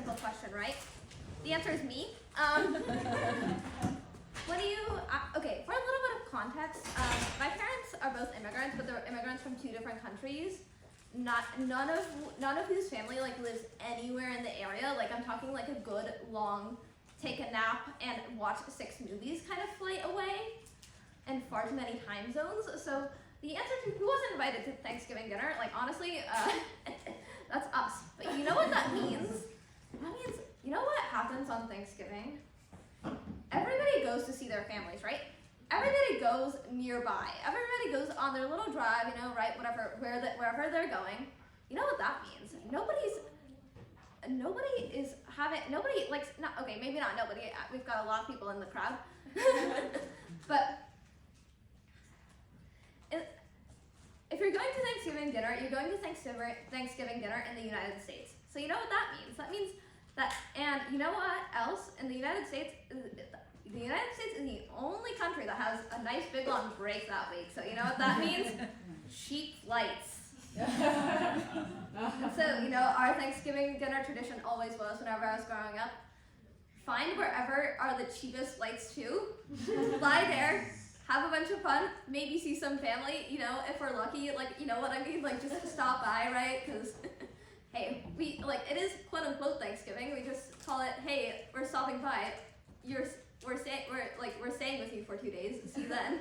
simple question, right? The answer is me. Okay, for a little bit of context, my parents are both immigrants, but they're immigrants from 2 different countries. None of whose family like lives anywhere in the area. Like I'm talking like a good long take a nap and watch 6 movies kind of flight away, and far too many time zones. So the answer to who wasn't invited to Thanksgiving dinner, like honestly, that's us. But you know what that means? That means, you know what happens on Thanksgiving? Everybody goes to see their families, right? Everybody goes nearby. Everybody goes on their little drive, you know, right? Wherever they're going. You know what that means? Okay, maybe not nobody. We've got a lot of people in the crowd. But if you're going to Thanksgiving dinner, you're going to Thanksgiving dinner in the United States. So you know what that means? That means that, and you know what else? In the United States is the only country that has a nice big long break that week. So you know what that means? Cheap flights. And so, you know, our Thanksgiving dinner tradition always was, whenever I was growing up, find wherever are the cheapest flights to, fly there, have a bunch of fun, maybe see some family, you know, if we're lucky, like, you know what I mean, like just stop by, right? Because, hey, it is quote unquote Thanksgiving. We just call it, hey, we're stopping by. We're staying with you for 2 days. See you then.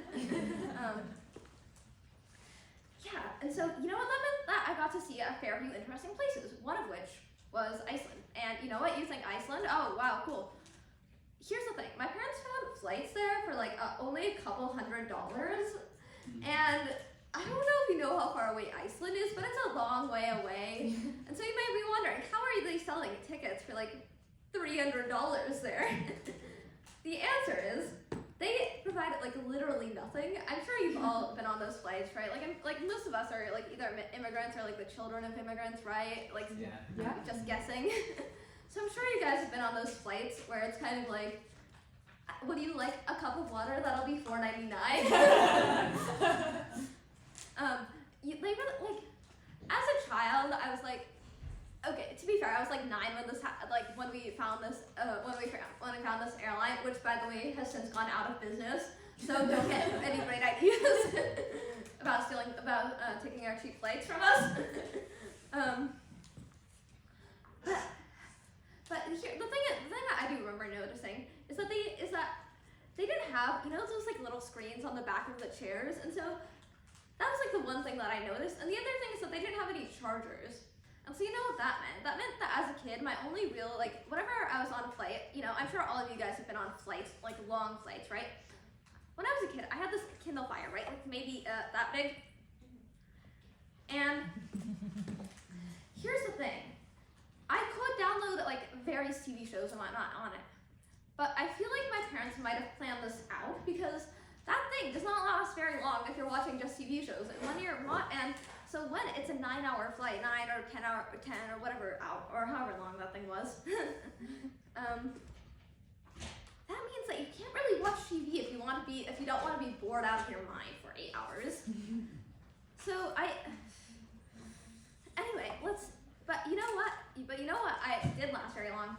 Yeah, and so you know what that meant? That I got to see a fair few interesting places. One of which was Iceland. And you know what? You think Iceland? Oh wow, cool. Here's the thing. My parents found flights there for like only a couple $100, and I don't know if you know how far away Iceland is, but it's a long way away. And so you may be wondering, how are they selling tickets for like $300 there? The answer is they provided like literally nothing. I'm sure you've all been on those flights, right? Like most of us are like either immigrants or like the children of immigrants, right? Like Yeah. just guessing. So I'm sure you guys have been on those flights where it's kind of like, would you like a cup of water? That'll be $4.99. They really, like, as a child, I was like, okay, to be fair, I was like 9 when we found this airline, which by the way has since gone out of business. So don't get any great ideas about taking our cheap flights from us. But here, the thing that I do remember noticing is that they didn't have, you know, those like little screens on the back of the chairs, and so that was like the one thing that I noticed. And the other thing is that they didn't have any chargers. And so you know what that meant? That meant that as a kid, my only real, like, whenever I was on a flight, you know, I'm sure all of you guys have been on flights, like long flights, right? When I was a kid, I had this Kindle Fire, right? Like maybe that big. And here's the thing. I could download like various TV shows and whatnot on it. But I feel like my parents might have planned this out, because that thing does not last very long if you're watching just TV shows. So when it's a 9-hour flight, 9 or 10 or whatever out, or however long that thing was, that means that you can't really watch TV if you don't want to be bored out of your mind for 8 hours. So but you know what I did last very long?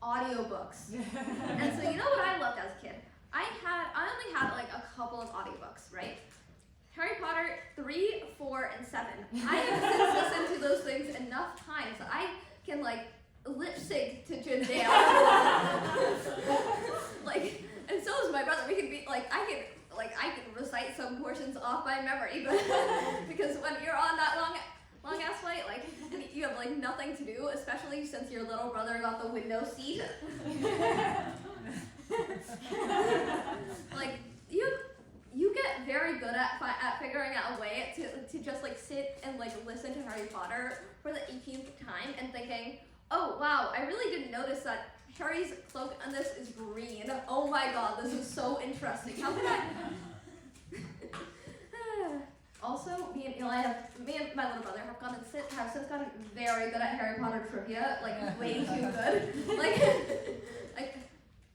Audiobooks. And so you know what I loved as a kid? I only had like a couple of audiobooks, right? Harry Potter 3, 4, and 7. I have since listened to those things enough times that I can like lip sync to Jindal. Like, and so is my brother. We can be like, I can recite some portions off by memory, but because when you're on that long ass flight, like you have like nothing to do, especially since your little brother got the window seat. Like you get very good at figuring out a way to just like sit and like listen to Harry Potter for the 18th time and thinking, oh wow, I really didn't notice that Harry's cloak on this is green. Oh my god, this is so interesting. How could I? Also, me and my little brother have since gotten very good at Harry Potter trivia, like way too good. Like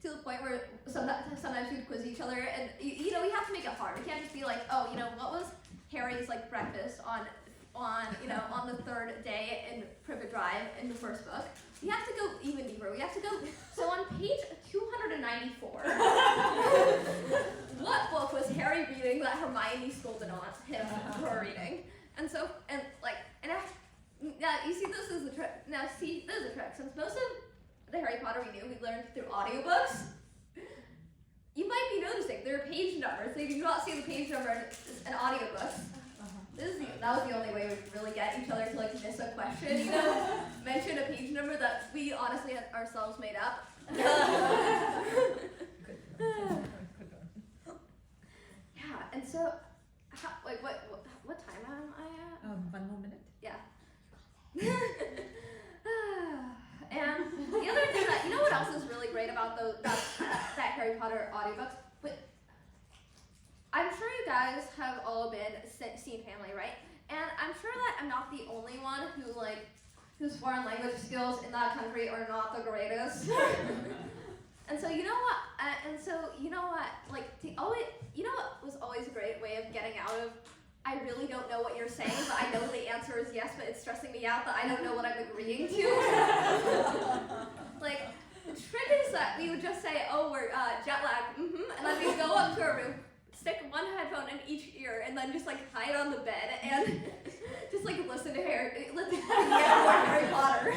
to the point where sometimes we'd quiz each other, and you know, we have to make it hard. We can't just be like, oh, you know, what was Harry's like breakfast on the 3rd day in Privet Drive in the first book. We have to go where we have to go. So on page 294, what book was Harry reading that Hermione scolded on him for reading? And now you see, this is the trick. Now see, this is the trick. Since most of the Harry Potter we knew we learned through audiobooks, you might be noticing there are page numbers. So you do not see the page number in audiobooks. That was the only way we could really get each other to like miss a question, you know? Mention a page number that we honestly had ourselves made up. Yeah, and so, what time am I at? 1 more minute. Yeah. And the other thing that, you know what else is really great about that Harry Potter audiobooks? But I'm sure you guys have all seen Family, right? And I'm sure that I'm not the only one whose foreign language skills in that country are not the greatest. And so you know what? You know what was always a great way of getting out of, I really don't know what you're saying, but I know the answer is yes, but it's stressing me out that I don't know what I'm agreeing to. Like, the trick is that we would just say, oh, we're jet lag, and then we'd go up to our room, stick one headphone in each ear, and then just like hide on the bed and just like listen to Harry Potter.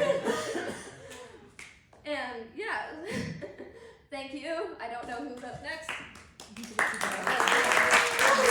And yeah, thank you. I don't know who's up next.